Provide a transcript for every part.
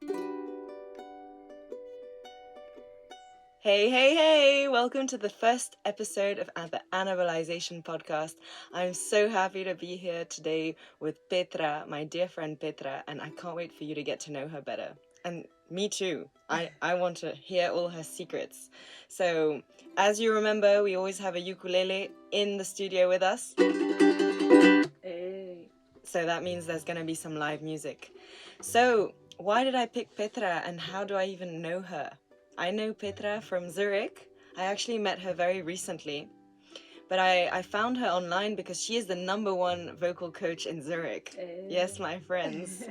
Hey, hey, hey! Welcome to the first episode of the ANNABELIZATION podcast. I'm so happy to be here today with Petra, my dear friend Petra, and I can't wait for you to get to know her better. And me too. I want to hear all her secrets. So, as you remember, we always have a ukulele in the studio with us. Hey. So that means there's going to be some live music. So, why did I pick Petra and how do I even know her? I know Petra from Zurich. I actually met her very recently. But I found her online because she is the #1 vocal coach in Zurich. Hey. Yes, my friends.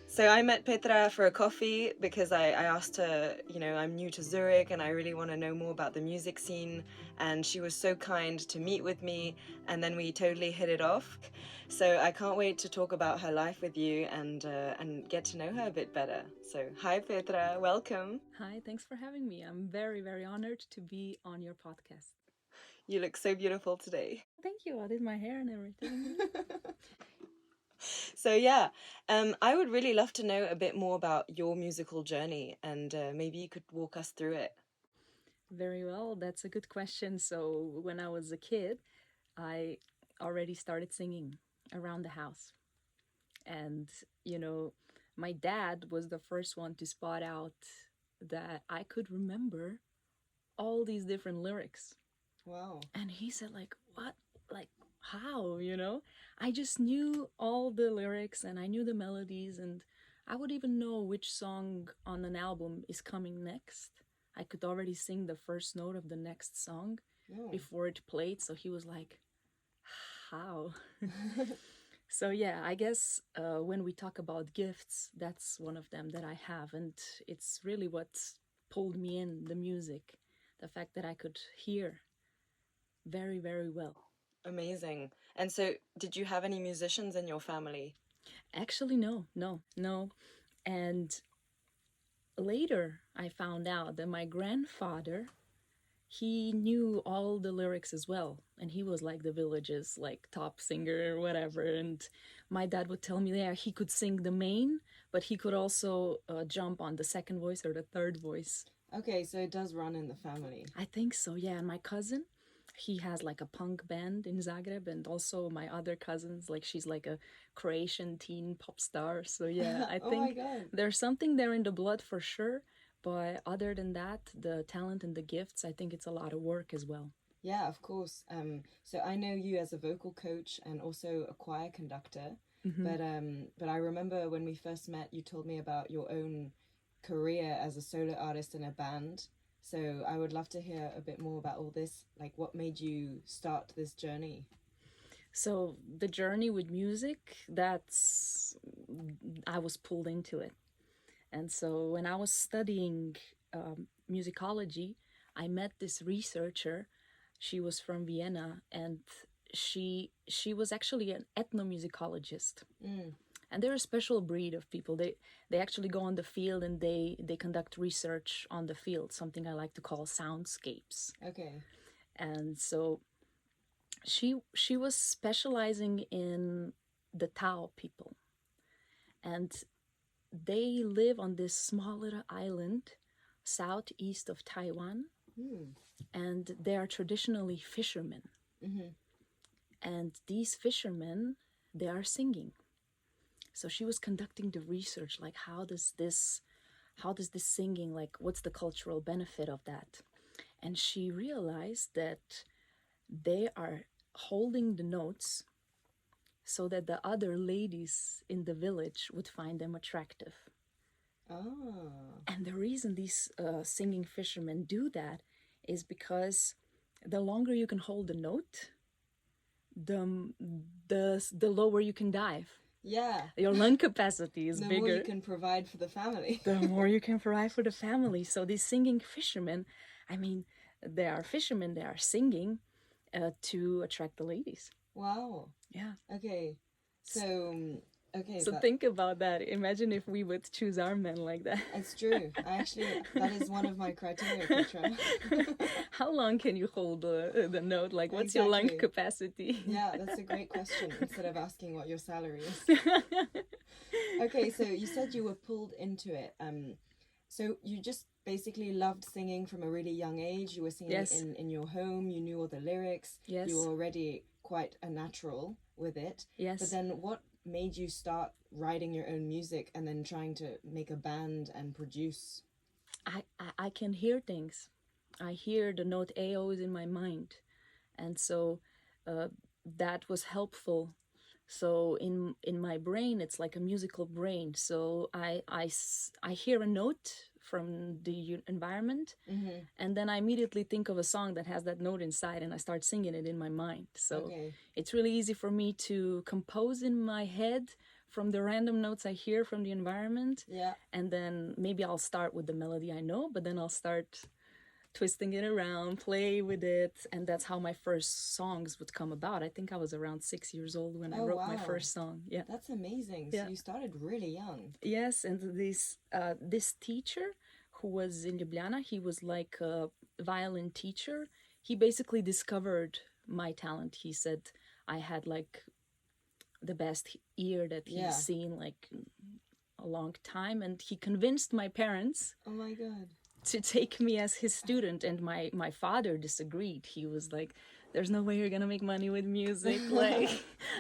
So I met Petra for a coffee because I asked her, I'm new to Zurich and I really want to know more about the music scene. And she was so kind to meet with me, and then we totally hit it off. So I can't wait to talk about her life with you and get to know her a bit better. So hi Petra, welcome. Hi, thanks for having me. I'm very, very honored to be on your podcast. You look so beautiful today. Thank you. I did my hair and everything. So yeah, I would really love to know a bit more about your musical journey, and maybe you could walk us through it. Very well. That's a good question. So when I was a kid, I already started singing around the house. And, my dad was the first one to spot out that I could remember all these different lyrics. Wow. And he said, what? How, I just knew all the lyrics and I knew the melodies, and I would even know which song on an album is coming next. I could already sing the first note of the next song before it played. So he was like, how? So yeah, I guess when we talk about gifts, that's one of them that I have. And it's really what pulled me in, the music, the fact that I could hear very, very well. Amazing. And so, did you have any musicians in your family? Actually, no. And later, I found out that my grandfather, he knew all the lyrics as well. And he was like the village's top singer or whatever. And my dad would tell me, yeah, he could sing the main, but he could also jump on the second voice or the third voice. Okay, so it does run in the family. I think so, yeah. And my cousin, he has a punk band in Zagreb, and also my other cousins, she's a Croatian teen pop star. So yeah, I think there's something there in the blood for sure. But other than that, the talent and the gifts, I think it's a lot of work as well. Yeah, of course. So I know you as a vocal coach and also a choir conductor. Mm-hmm. But I remember when we first met, you told me about your own career as a solo artist in a band. So I would love to hear a bit more about all this. What made you start this journey? So the journey with music, I was pulled into it. And so when I was studying musicology, I met this researcher. She was from Vienna, and she was actually an ethnomusicologist. And they're a special breed of people. They actually go on the field and they conduct research on the field, something I like to call soundscapes. Okay. And so she was specializing in the Tao people. And they live on this small little island southeast of Taiwan. And they are traditionally fishermen. Mm-hmm. And these fishermen, they are singing. So she was conducting the research, how does this singing, what's the cultural benefit of that? And she realized that they are holding the notes so that the other ladies in the village would find them attractive. Oh. And the reason these singing fishermen do that is because the longer you can hold the note, the lower you can dive. Yeah. Your lung capacity is bigger. The more you can provide for the family. The more you can provide for the family. So these singing fishermen, they are fishermen, they are singing to attract the ladies. Wow. Yeah. Okay. So think about that. Imagine if we would choose our men like that. It's true. That is one of my criteria, Petra. How long can you hold the note? What's your lung capacity? Yeah, that's a great question, instead of asking what your salary is. Okay, okay, so you said you were pulled into it. So you just basically loved singing from a really young age. You were singing Yes. in your home. You knew all the lyrics. Yes. You were already quite a natural with it. Yes. But then what made you start writing your own music and then trying to make a band and produce? I can hear things. I hear the note AOs in my mind. And so that was helpful. So in my brain, it's like a musical brain. So I hear a note from the environment, and then I immediately think of a song that has that note inside, and I start singing it in my mind. So it's really easy for me to compose in my head from the random notes I hear from the environment. Yeah. And then maybe I'll start with the melody I know, but then I'll start twisting it around, play with it, and that's how my first songs would come about. I think I was around 6 years old when I wrote my first song. Yeah, that's amazing. So you started really young. Yes, and this teacher who was in Ljubljana, he was like a violin teacher. He basically discovered my talent. He said I had like the best ear that he's seen like a long time, and he convinced my parents. Oh my God. To take me as his student, and my father disagreed. He was like, there's no way you're gonna make money with music, like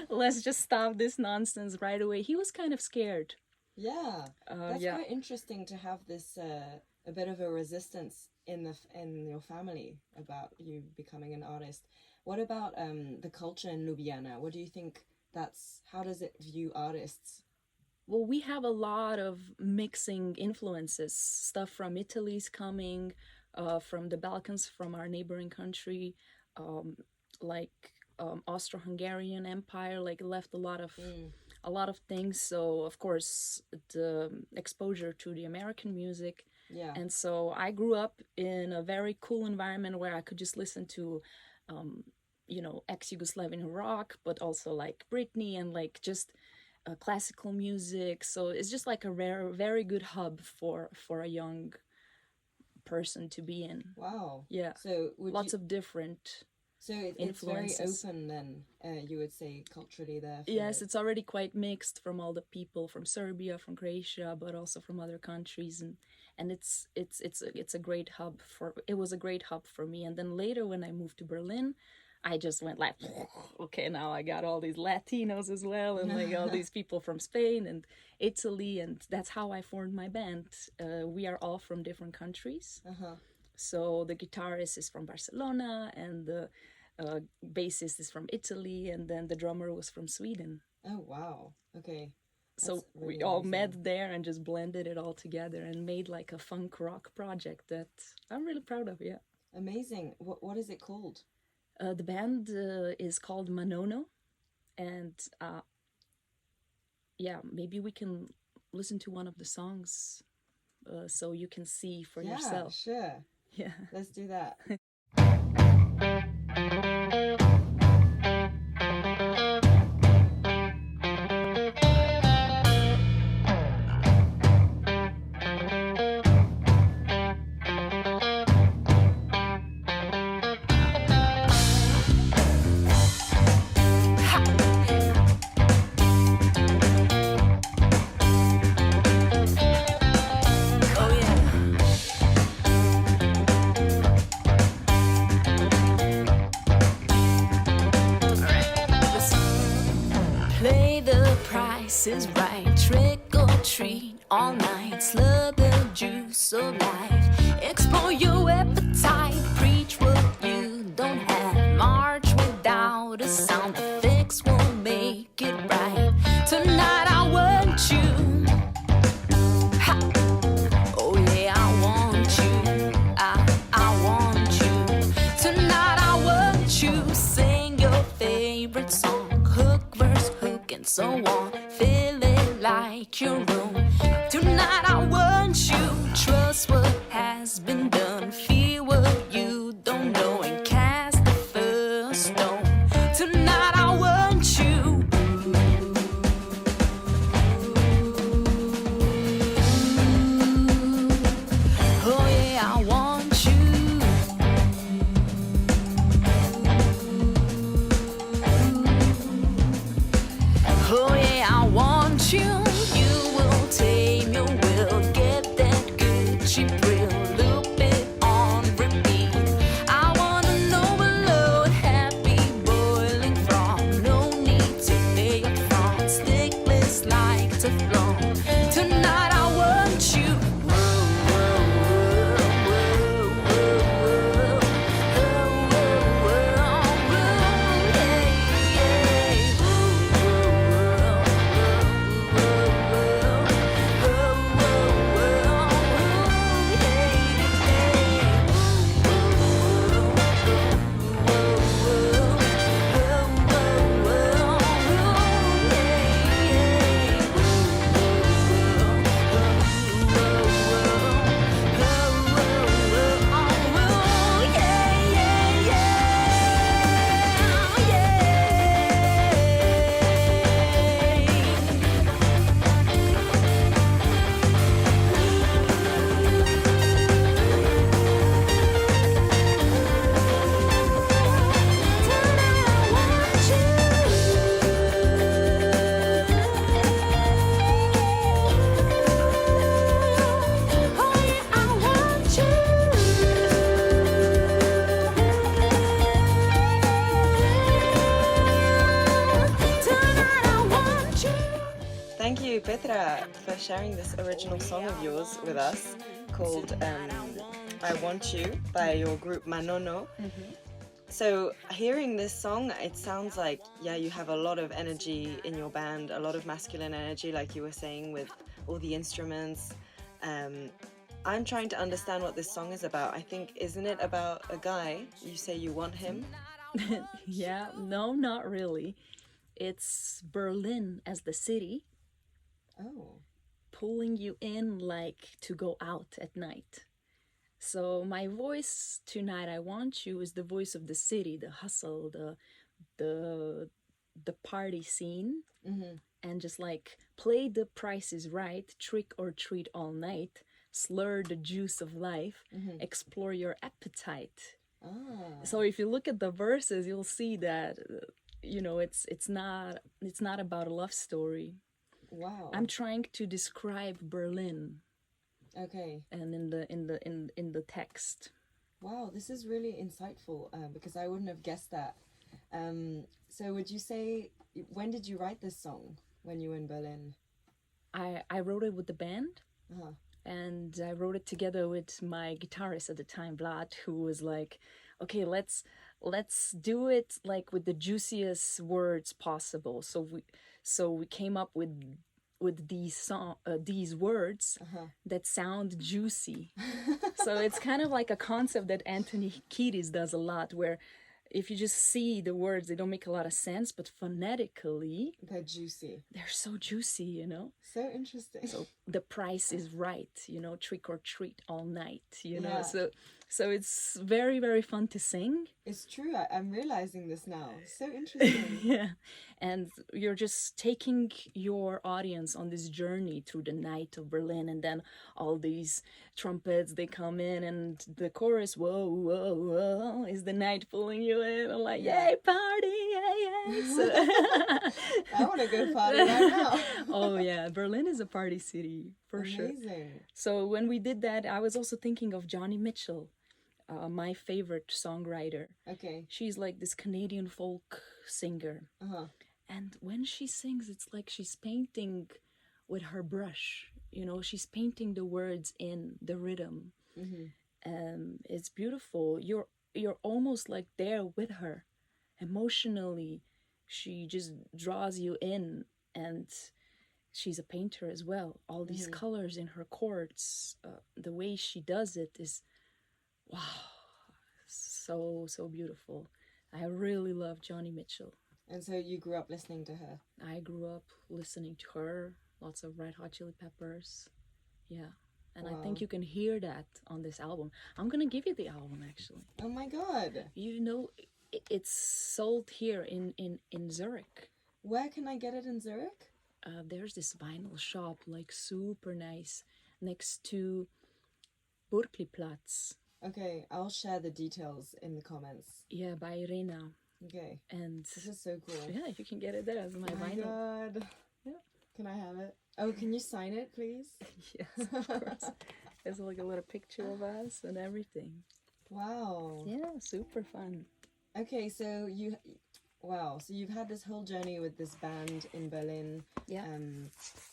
let's just stop this nonsense right away. He was kind of scared. That's quite interesting to have this a bit of a resistance in your family about you becoming an artist. What about the culture in Ljubljana? What do you think how does it view artists? Well, we have a lot of mixing influences. Stuff from Italy's coming, from the Balkans, from our neighboring country, Austro-Hungarian Empire, like left a lot of things. So of course the exposure to the American music. Yeah. And so I grew up in a very cool environment where I could just listen to ex-Yugoslavian rock, but also like Britney and like just classical music. So it's just like a very good hub for a young person to be in. Wow. Yeah. So lots of different it's very open then, you would say, culturally there. Yes, it's already quite mixed from all the people from Serbia, from Croatia, but also from other countries, and it's a great hub it was a great hub for me. And then later when I moved to Berlin, I just went like, okay, now I got all these Latinos as well, and like all these people from Spain and Italy, and that's how I formed my band. We are all from different countries. So the guitarist is from Barcelona, and the bassist is from Italy, and then the drummer was from Sweden. Oh, wow. Okay. So really we all met there and just blended it all together and made like a funk rock project that I'm really proud of, yeah. Amazing. What is it called? The band is called Manono, and maybe we can listen to one of the songs so you can see for yourself. Sure. Yeah, let's do that. Is right, trick or treat all night, slither juice of life, explore your appetite, preach what you don't have, march without a sound effects will make it right. Tonight I want you, ha. Oh yeah, I want you, I want you. Tonight I want you, sing your favorite song, hook verse hook and so on. Like your own. Tonight I want you. Trust what has been done. Feel what you don't know and cast the first stone. Tonight I want you. Oh yeah, I want you. Oh yeah, I want you. You will to flow. Tonight I want you. Thank you, Petra, for sharing this original song of yours with us called I Want You by your group Manono. So hearing this song, it sounds like, yeah, you have a lot of energy in your band, a lot of masculine energy, like you were saying, with all the instruments. I'm trying to understand what this song is about. I think, isn't it about a guy? You say you want him? Yeah, no, not really. It's Berlin as the city Oh. pulling you in like to go out at night. So my voice tonight, I Want You, is the voice of the city, the hustle, the party scene, and just like play the Price is Right, trick or treat all night, slur the juice of life, explore your appetite. So if you look at the verses, you'll see that it's not about a love story. Wow. I'm trying to describe Berlin. Okay. And in the text. Wow, this is really insightful because I wouldn't have guessed that. So would you say, when did you write this song? When you were in Berlin? I wrote it with the band. And I wrote it together with my guitarist at the time, Vlad, who was like, okay, let's do it like with the juiciest words possible. So we came up with these words that sound juicy. So it's kind of like a concept that Anthony Kiedis does a lot, where if you just see the words, they don't make a lot of sense, but phonetically They're juicy. They're so juicy, So interesting. So the Price is Right, trick or treat all night, Yeah. So it's very, very fun to sing. It's true. I'm realizing this now. So interesting. Yeah. And you're just taking your audience on this journey through the night of Berlin, and then all these trumpets, they come in, and the chorus, whoa, whoa, whoa, is the night pulling you in. I'm like, yay, party, yay. So I want to go party right now. Oh, yeah. Berlin is a party city, for sure. Amazing. So when we did that, I was also thinking of Joni Mitchell, my favorite songwriter. Okay. She's like this Canadian folk singer. And when she sings, it's like she's painting with her brush. She's painting the words in the rhythm. It's beautiful. You're almost like there with her. Emotionally, she just draws you in, and she's a painter as well. All these colors in her chords, the way she does it is, wow, so beautiful. I really love Joni Mitchell. And so you grew up listening to her? I grew up listening to her, lots of Red Hot Chili Peppers, yeah. And Wow. I think you can hear that on this album. I'm gonna give you the album, actually. Oh my God. It's sold here in Zurich. Where can I get it in Zurich? There's this vinyl shop, like super nice, next to Burgli-Platz. Okay, I'll share the details in the comments. Yeah, by Rena. Okay. And this is so cool. Yeah, you can get it there as my vinyl. Oh my God. Yeah. Can I have it? Oh, can you sign it, please? Yes, of course. There's like a little picture of us and everything. Wow. Yeah, super fun. Okay, so Wow, so you've had this whole journey with this band in Berlin. Yeah.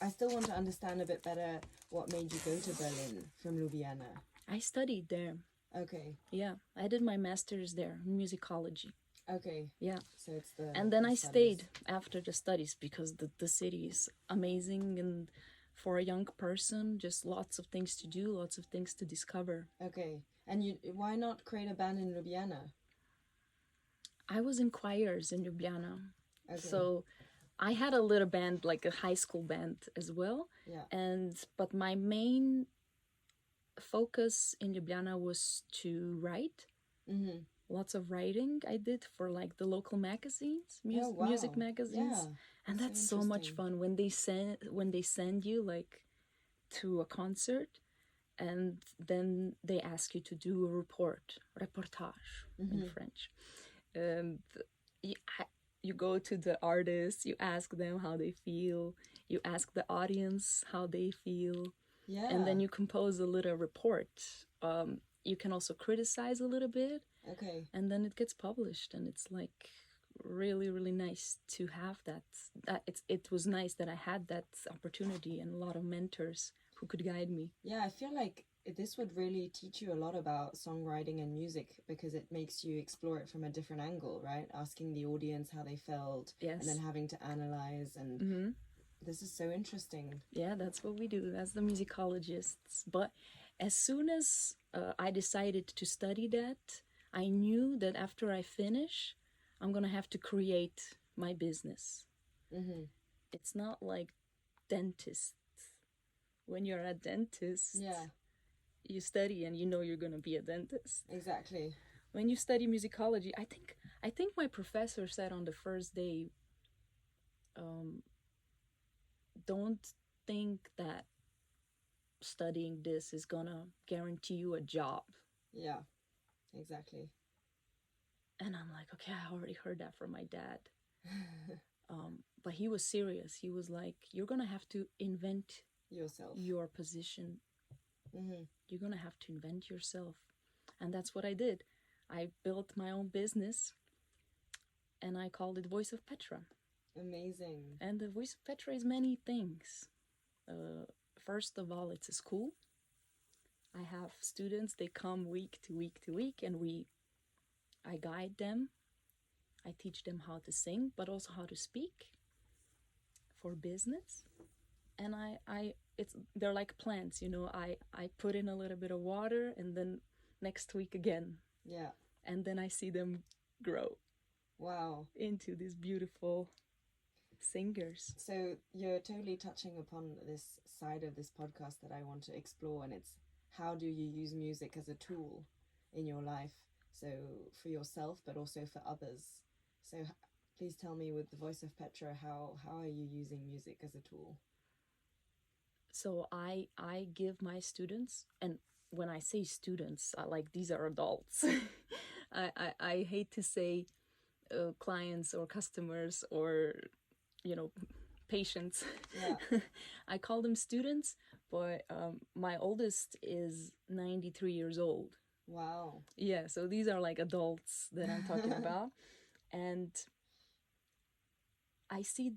I still want to understand a bit better what made you go to Berlin from Ljubljana. I studied there. Okay. Yeah, I did my master's there, musicology. Okay. Yeah. So it's the And then the I studies. stayed after the studies because the city is amazing, and for a young person, just lots of things to do, lots of things to discover. Okay. And why not create a band in Ljubljana? I was in choirs in Ljubljana. Okay. So I had a little band, like a high school band as well. Yeah. But my main focus in Ljubljana was to write. Mm-hmm. Lots of writing I did for like the local magazines, Oh, wow. music magazines. Yeah. And that's so so much interesting. fun when they send you like to a concert, and then they ask you to do a reportage in French. And you go to the artists, you ask them how they feel, you ask the audience how they feel, Yeah. and then you compose a little report. You can also criticize a little bit, Okay. and then it gets published, and it's like really, really nice to have that. It was nice that I had that opportunity and a lot of mentors who could guide me. Yeah, I feel like this would really teach you a lot about songwriting and music because it makes you explore it from a different angle, right? Asking the audience how they felt, Yes. and then having to analyze, and this is so interesting. Yeah, that's what we do. That's the musicologists. But as soon as I decided to study that, I knew that after I finish, I'm gonna have to create my business. Mm-hmm. It's not like dentists. When you're a dentist, Yeah, you study and you know you're gonna be a dentist. exactly. When you study musicology, I think my professor said on the first day, don't think that studying this is gonna guarantee you a job. Yeah, exactly. And I'm like, okay, I already heard that from my dad. But he was serious. He was like, you're gonna have to invent Yourself. your position. Mm-hmm. You're gonna have to invent yourself. And that's what I did. I built my own business, and I called it Voice of Petra. Amazing. And the Voice of Petra is many things. First of all, it's a school. I have students, they come week to week to week, and I guide them. I teach them how to sing, but also how to speak for business. And they're like plants, I put in a little bit of water, and then next week again. Yeah. And then I see them grow. Wow. Into these beautiful singers. So you're totally touching upon this side of this podcast that I want to explore, and it's how do you use music as a tool in your life, so for yourself but also for others. So please tell me, with the Voice of Petra, how are you using music as a tool? So I give my students, and when I say students, these are adults. I hate to say clients or customers or patients. Yeah. I call them students, but my oldest is 93 years old. Wow. Yeah, so these are like adults that I'm talking about. And I see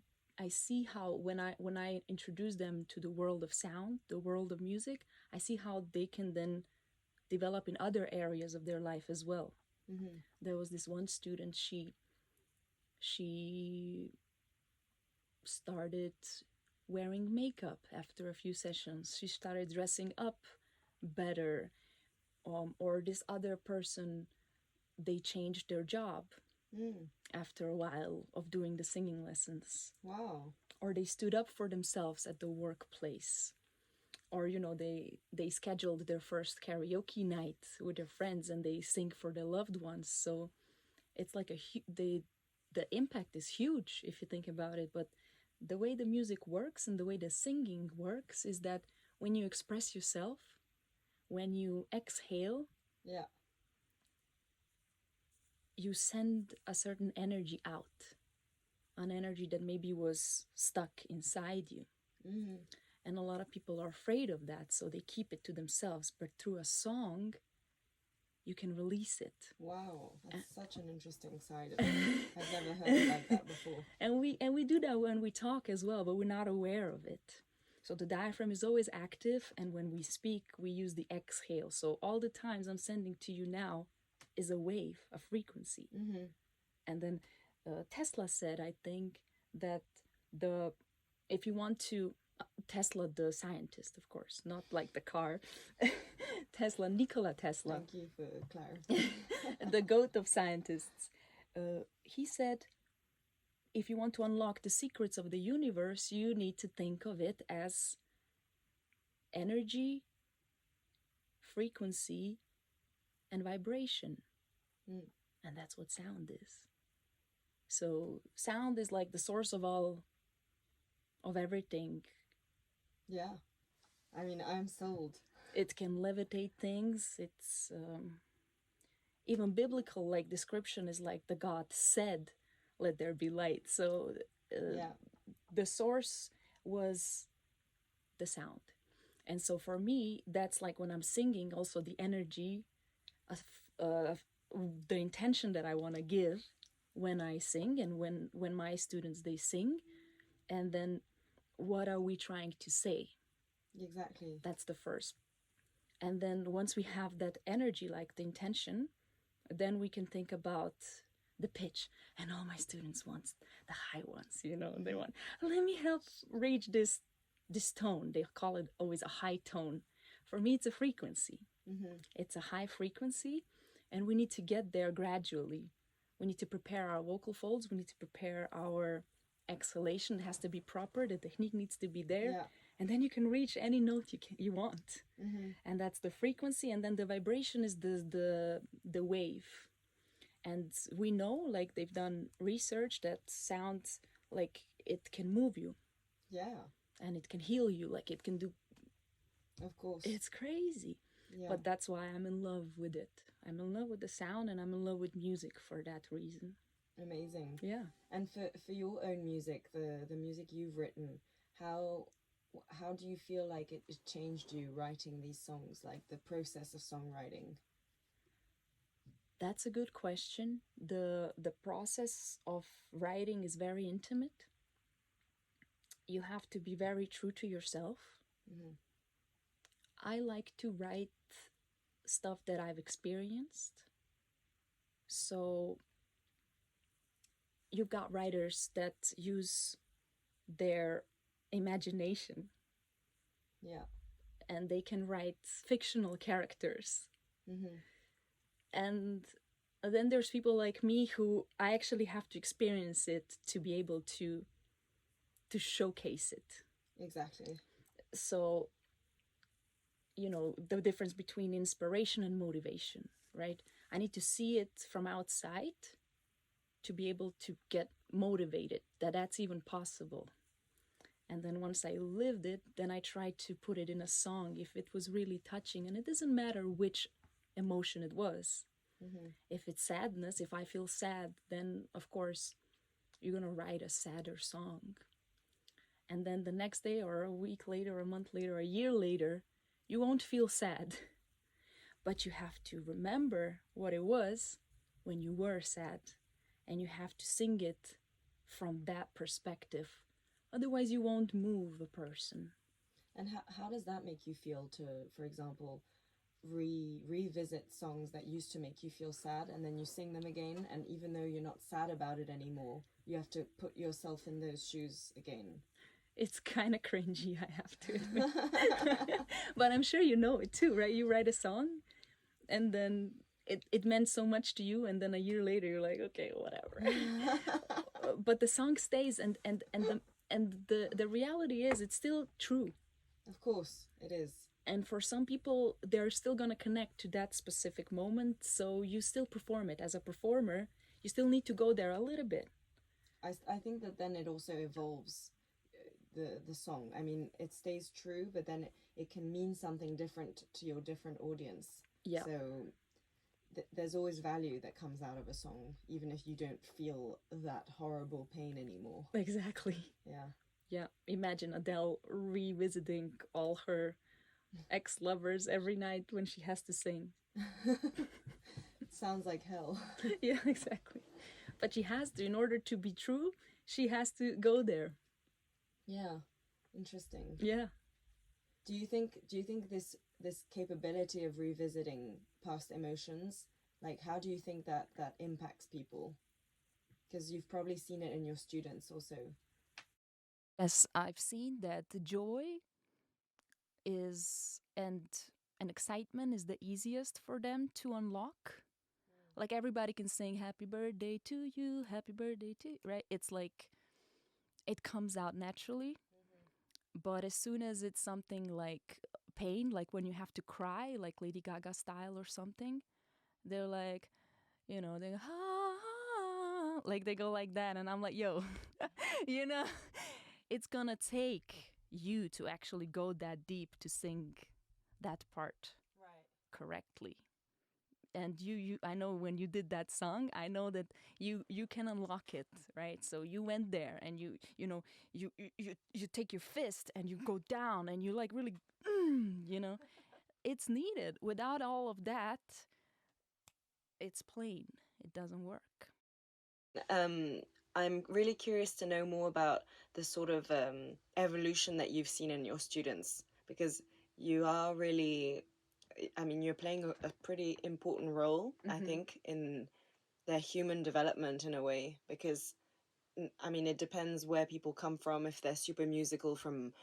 how when I introduce them to the world of sound, the world of music, I see how they can then develop in other areas of their life as well. Mm-hmm. There was this one student, she started wearing makeup after a few sessions. She started dressing up better. Or this other person, they changed their job after a while of doing the singing lessons. Wow. Or they stood up for themselves at the workplace. Or, they scheduled their first karaoke night with their friends, and they sing for their loved ones. So it's like the impact is huge if you think about it. But the way the music works and the way the singing works is that when you express yourself, when you exhale, yeah, you send a certain energy out, an energy that maybe was stuck inside you. Mm-hmm. And a lot of people are afraid of that, so they keep it to themselves. But through a song, you can release it. Wow, that's such an interesting side of it. I've never heard it like that before. And we do that when we talk as well, but we're not aware of it. So the diaphragm is always active, and when we speak, we use the exhale. So all the times I'm sending to you now is a wave, a frequency. Mm-hmm. And then Tesla said, I think, that if you want to, Tesla, the scientist, of course, not like the car, Tesla, Nikola Tesla. Thank you for clarity. The goat of scientists. He said, if you want to unlock the secrets of the universe, you need to think of it as energy, frequency, and vibration. Mm. And that's what sound is. So sound is like the source of everything. Yeah. I mean, I'm sold. It can levitate things. It's even biblical, like, description is like the God said, let there be light. So the source was the sound. And so for me, that's like when I'm singing, also the energy of the intention that I want to give when I sing, and when my students, they sing. And then what are we trying to say? Exactly. That's the first. And then once we have that energy, like the intention, then we can think about the pitch. And all my students want the high ones, you know, they want, let me help reach this tone. They call it always a high tone. For me, it's a frequency. Mm-hmm. It's a high frequency, and we need to get there gradually. We need to prepare our vocal folds. We need to prepare our exhalation. It has to be proper. The technique needs to be there. Yeah. And then you can reach any note you want. Mm-hmm. And that's the frequency. And then the vibration is the wave. And we know, like, they've done research that sounds like it can move you. Yeah. And it can heal you. Like, it can do. Of course. It's crazy. Yeah. But that's why I'm in love with it. I'm in love with the sound, and I'm in love with music for that reason. Amazing. Yeah. And for your own music, the music you've written, how do you feel like it changed you writing these songs, like the process of songwriting? That's a good question. The process of writing is very intimate. You have to be very true to yourself. Mm-hmm. I like to write stuff that I've experienced. So you've got writers that use their imagination. Yeah. And they can write fictional characters. Mm-hmm. And then there's people like me who I actually have to experience it to be able to showcase it. Exactly. So, you know, the difference between inspiration and motivation, right? I need to see it from outside to be able to get motivated, that's even possible. And then once I lived it, then I tried to put it in a song if it was really touching. And it doesn't matter which emotion it was. Mm-hmm. If it's sadness, if I feel sad, then of course you're gonna write a sadder song. And then the next day, or a week later, or a month later, or a year later, you won't feel sad. But you have to remember what it was when you were sad. And you have to sing it from that perspective. Otherwise, you won't move a person. And how does that make you feel to, for example, revisit songs that used to make you feel sad, and then you sing them again, and even though you're not sad about it anymore, you have to put yourself in those shoes again? It's kind of cringy, I have to admit. But I'm sure you know it too, right? You write a song, and then it meant so much to you, and then a year later you're like, okay, whatever. But the song stays, and the reality is it's still true. Of course, it is. And for some people, they're still gonna connect to that specific moment, so you still perform it. As a performer, you still need to go there a little bit. I think that then it also evolves the song. I mean, it stays true, but then it can mean something different to your different audience. Yeah. So there's always value that comes out of a song, even if you don't feel that horrible pain anymore. Exactly. Yeah. Yeah. Imagine Adele revisiting all her ex-lovers every night when she has to sing. Sounds like hell. Yeah, exactly. But she has to, in order to be true, she has to go there. Yeah, interesting. Yeah. Do you think this capability of revisiting past emotions, like how do you think that impacts people? Because you've probably seen it in your students also. Yes, I've seen that the joy is and excitement is the easiest for them to unlock. Like everybody can sing happy birthday to you, happy birthday to you, right? It's like it comes out naturally. But as soon as it's something like pain, like when you have to cry, like Lady Gaga style or something, they're like, they go, ah, like they go like that. And I'm like, yo, you know, it's gonna take you to actually go that deep to sing that part correctly. And you I know when you did that song, I know that you can unlock it, right? So you went there and you take your fist and you go down and you like really it's needed. Without all of that, it's plain, it doesn't work. I'm really curious to know more about the sort of evolution that you've seen in your students, because you are really, I mean, you're playing a pretty important role, I think, in their human development in a way, because I mean, it depends where people come from, if they're super musical from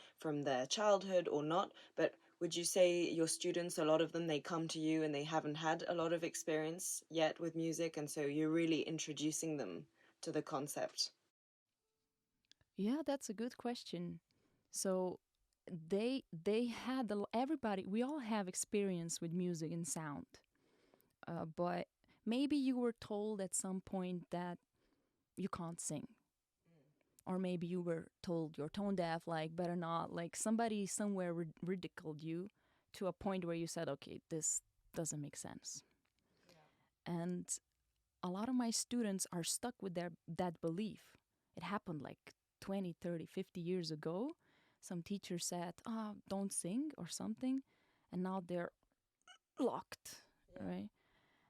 their childhood or not. But would you say your students, a lot of them, they come to you and they haven't had a lot of experience yet with music, and so you're really introducing them to the concept? Yeah, that's a good question. So they had everybody, we all have experience with music and sound, but maybe you were told at some point that you can't sing, or maybe you were told you're tone deaf, like better not, like somebody somewhere ridiculed you to a point where you said, okay, this doesn't make sense. And a lot of my students are stuck with that belief. It happened like 20, 30, 50 years ago. Some teacher said, oh, don't sing or something, and now they're locked, right?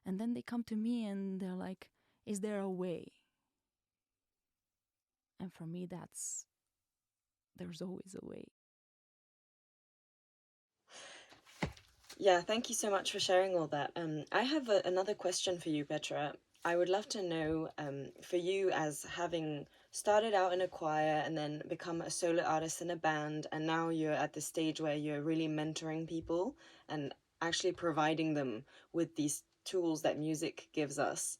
And then they come to me and they're like, is there a way? And for me, there's always a way. Yeah, thank you so much for sharing all that. I have another question for you, Petra. I would love to know, for you, as having started out in a choir and then become a solo artist in a band, and now you're at the stage where you're really mentoring people and actually providing them with these tools that music gives us.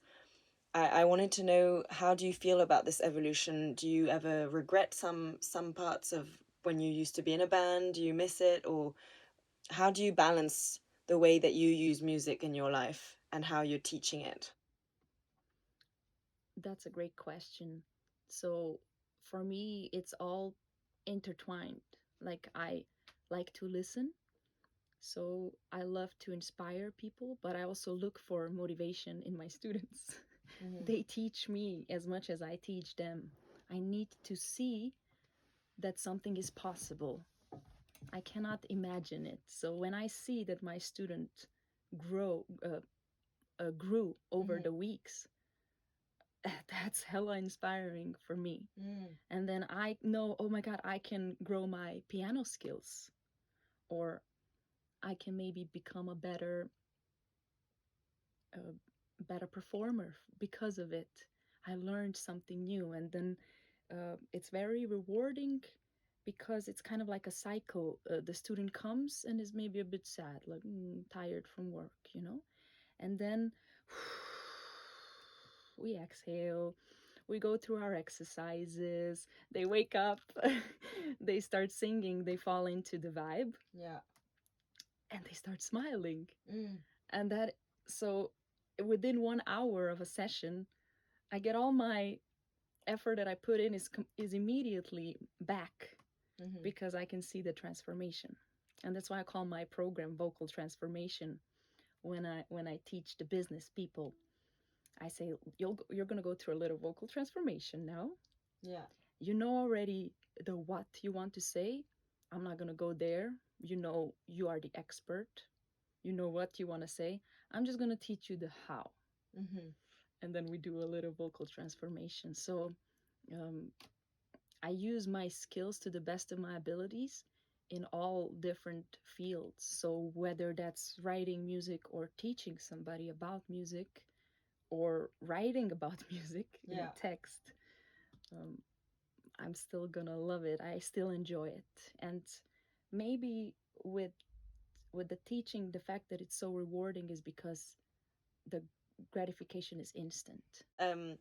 I wanted to know, how do you feel about this evolution? Do you ever regret some parts of when you used to be in a band? Do you miss it? Or how do you balance the way that you use music in your life and how you're teaching it? That's a great question. So for me, it's all intertwined. Like I like to listen. So I love to inspire people, but I also look for motivation in my students. They teach me as much as I teach them. I need to see that something is possible. I cannot imagine it. So when I see that my student grow grew over the weeks, that's hella inspiring for me. And then I know, oh my God, I can grow my piano skills, or I can maybe become a better performer because of it. I learned something new, and then it's very rewarding because it's kind of like a cycle. The student comes and is maybe a bit sad, like tired from work, and then we exhale, we go through our exercises, they wake up, they start singing, they fall into the vibe. Yeah. And they start smiling. And that, so within 1 hour of a session, I get all my effort that I put in is immediately back, because I can see the transformation. And that's why I call my program Vocal Transformation. When I teach the business people, I say, you're going to go through a little vocal transformation now. Yeah. You know already the what you want to say. I'm not gonna go there. You know, you are the expert. You know what you want to say. I'm just gonna teach you the how. Mm-hmm. And then we do a little vocal transformation. So um, I use my skills to the best of my abilities in all different fields. So whether that's writing music or teaching somebody about music or writing about music in a Yeah. text, um, I'm still gonna love it. I still enjoy it. And maybe with the teaching, the fact that it's so rewarding is because the gratification is instant. Um,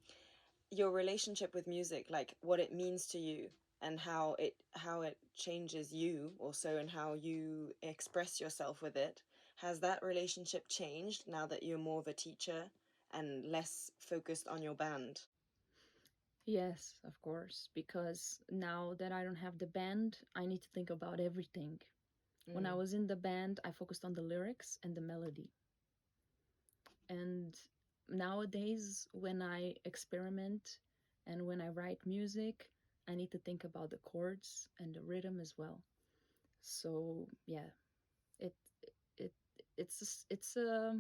your relationship with music, like what it means to you and how it changes you also and how you express yourself with it. Has that relationship changed now that you're more of a teacher and less focused on your band? Yes, of course, because now that I don't have the band, I need to think about everything. When I was in the band, I focused on the lyrics and the melody. And nowadays, when I experiment and when I write music, I need to think about the chords and the rhythm as well. So yeah, it it it's a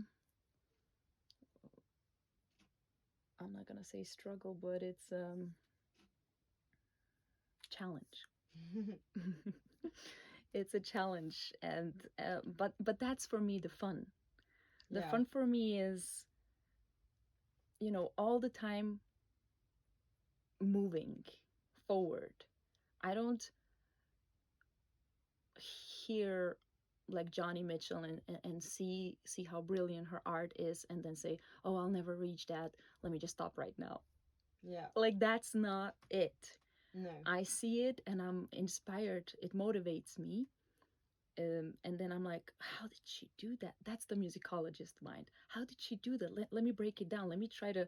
I'm not gonna say struggle, but it's challenge. It's a challenge, and but that's for me the fun. The Yeah. fun for me is, all the time moving forward. I don't hear like Johnny Mitchell and see how brilliant her art is and then say, oh, I'll never reach that, let me just stop right now. Yeah. Like, that's not it. No. I see it and I'm inspired, it motivates me. And then I'm like, how did she do that? That's the musicologist mind. How did she do that? Let me break it down. Let me try to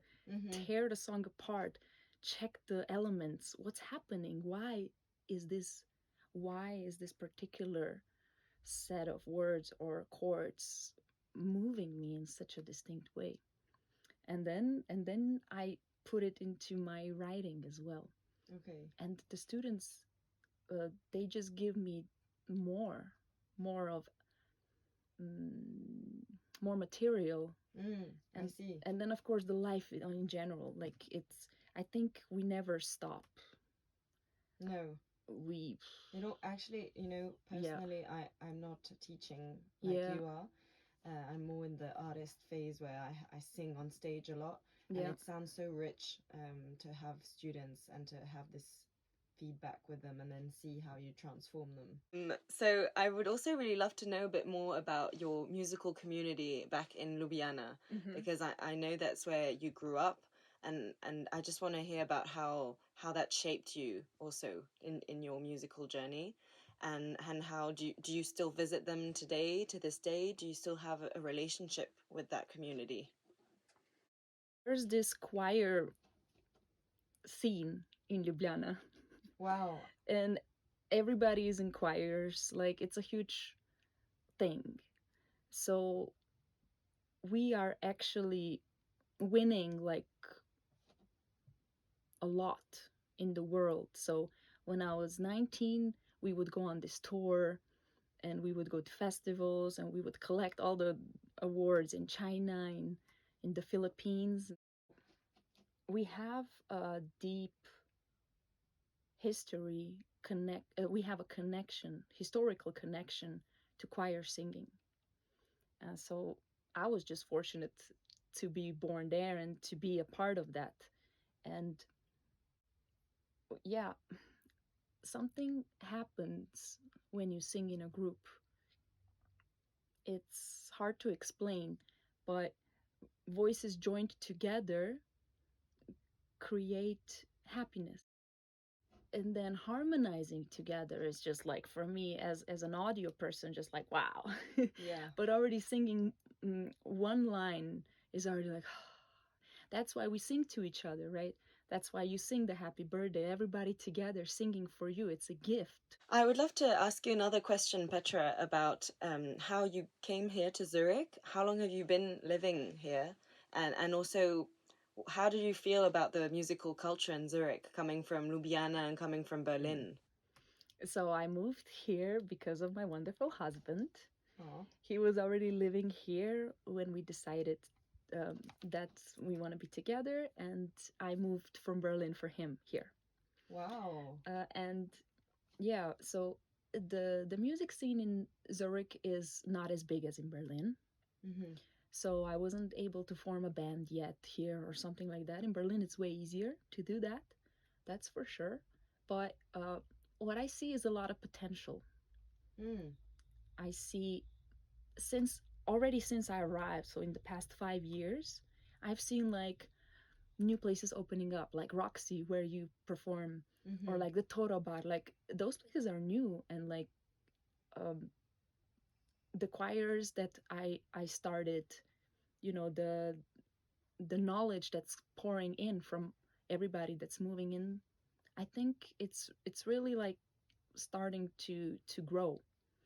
tear the song apart, check the elements. What's happening? Why is this particular set of words or chords moving me in such a distinct way? And then I put it into my writing as well. Okay. And the students, they just give me more of more material. I see. And then of course the life in general, like, I think we never stop. No. We Actually, Yeah. personally, I'm not teaching like Yeah. you are. I'm more in the artist phase where I sing on stage a lot. And Yeah. it sounds so rich to have students and to have this feedback with them and then see how you transform them. So I would also really love to know a bit more about your musical community back in Ljubljana, because I know that's where you grew up. And I just want to hear about how that shaped you also in your musical journey, and how do you still visit them today, to this day? Do you still have a relationship with that community? There's this choir scene in Ljubljana, Wow. and everybody is in choirs. Like, it's a huge thing. So we are actually winning like a lot in the world. So when I was 19, we would go on this tour and we would go to festivals and we would collect all the awards in China, in the Philippines. We have a deep history we have a connection, historical connection to choir singing. So I was just fortunate to be born there and to be a part of that. And yeah, something happens when you sing in a group. It's hard to explain, but voices joined together create happiness. And then harmonizing together is just like, for me as an audio person, just like, wow. Yeah. But already singing one line is already like, that's why we sing to each other, right? That's why you sing the happy birthday, everybody together singing for you. It's a gift. I would love to ask you another question, Petra, about how you came here to Zurich. How long have you been living here? And also, how do you feel about the musical culture in Zurich, coming from Ljubljana and coming from Berlin? So I moved here because of my wonderful husband. Oh. He was already living here when we decided that we want to be together, and I moved from Berlin for him here. Wow. And yeah, so the music scene in Zurich is not as big as in Berlin. Mm-hmm. So I wasn't able to form a band yet here or something like that. In Berlin, it's way easier to do that. That's for sure. But what I see is a lot of potential. Mm. I see since I arrived, so in the past 5 years, I've seen like new places opening up, like Roxy, where you perform, Mm-hmm. or like the Toro Bar. Like those places are new, and like the choirs that I started, you know, the knowledge that's pouring in from everybody that's moving in, I think it's really like starting to grow.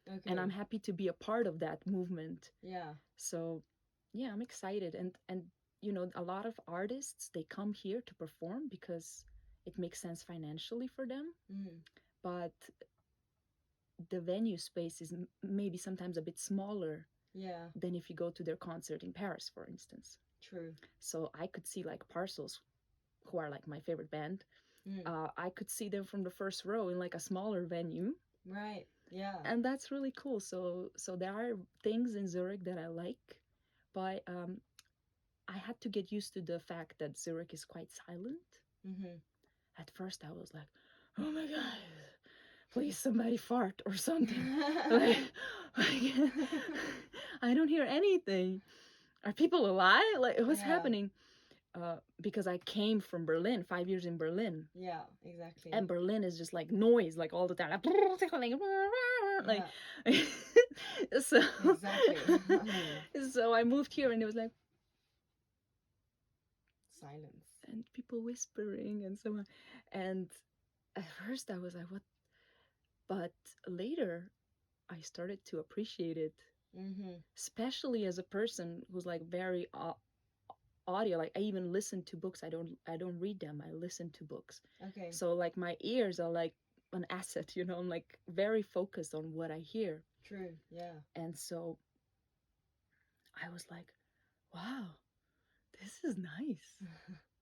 Okay. And I'm happy to be a part of that movement. Yeah. So yeah, I'm excited. And you know, a lot of artists, they come here to perform because it makes sense financially for them. Mm. But the venue space is maybe sometimes a bit smaller Yeah. than if you go to their concert in Paris, for instance. True. So I could see like Parcels, who are like my favorite band. I could see them from the first row in like a smaller venue. Right. Yeah. And that's really cool. So there are things in Zurich that I like, but I had to get used to the fact that Zurich is quite silent. Mm-hmm. At first I was like, oh my god, please somebody fart or something. like, I don't hear anything. Are people alive? Like, what's happening? Because I came from Berlin, 5 years in Berlin. Yeah, exactly. And Berlin is just like noise, like all the time. Like, so, Exactly. so I moved here and it was like silence. And people whispering and so on. And at first I was like, what? But later I started to appreciate it. Mm-hmm. Especially as a person who's like very audio. Like I even listen to books. I don't read them. I listen to books. Okay. So like my ears are like an asset, you know. I'm like very focused on what I hear. True. Yeah. And so I was like, wow, this is nice.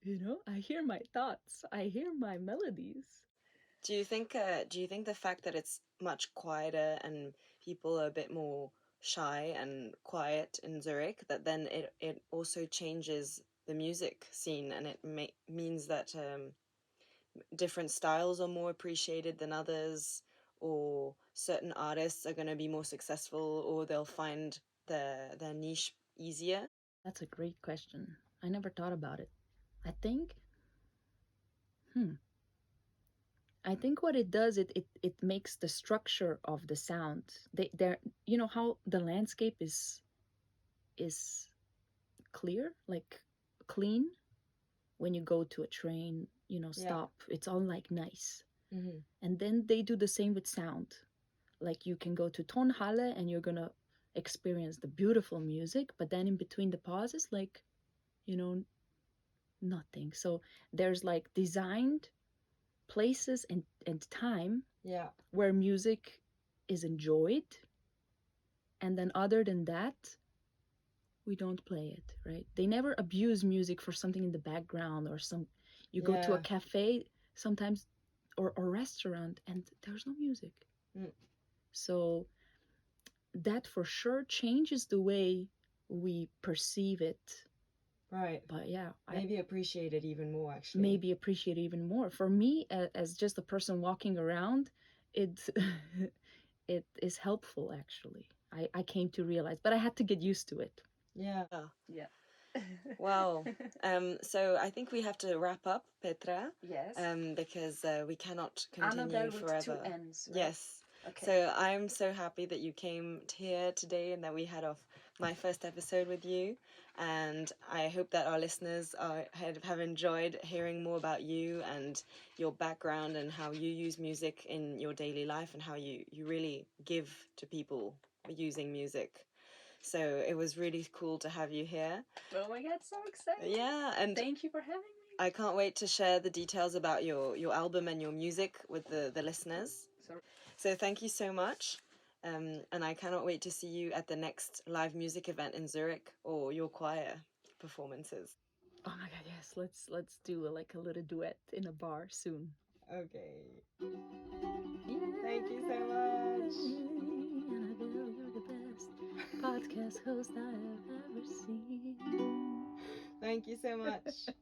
You know, I hear my thoughts. I hear my melodies. Do you think the fact that it's much quieter and people are a bit more shy and quiet in Zurich, that then it also changes the music scene, and it means that different styles are more appreciated than others, or certain artists are going to be more successful, or they'll find their niche easier? That's a great question. I never thought about it. I think I think what it does, it makes the structure of the sound. They're, you know how the landscape is clear, like clean. When you go to a train, you know, stop. Yeah. It's all like nice. Mm-hmm. And then they do the same with sound. Like you can go to Tonhalle and you're gonna experience the beautiful music, but then in between the pauses, like, you know, nothing. So there's like designed places and time where music is enjoyed, and then other than that we don't play it, right? They never abuse music for something in the background, or you go to a cafe sometimes, or restaurant, and there's no music. So that for sure changes the way we perceive it. Right. But yeah, maybe appreciate it even more, actually. Maybe appreciate it even more. For me, as just a person walking around, it is helpful, actually. I came to realize, but I had to get used to it. Yeah. Yeah. Wow. So I think we have to wrap up, Petra. Yes. Because we cannot continue Annabel forever. With 2 N's, right? Yes. Okay. So I'm so happy that you came here today and that we had my first episode with you. And I hope that our listeners have enjoyed hearing more about you and your background and how you use music in your daily life and how you really give to people using music. So it was really cool to have you here. Oh my God, so excited. Yeah, and thank you for having me. I can't wait to share the details about your album and your music with the listeners. So thank you so much. And I cannot wait to see you at the next live music event in Zurich or your choir performances. Oh my god, yes, let's do like a little duet in a bar soon. Okay. Yeah. Thank you so much. Annabel, you're the best podcast host I have ever seen. Thank you so much.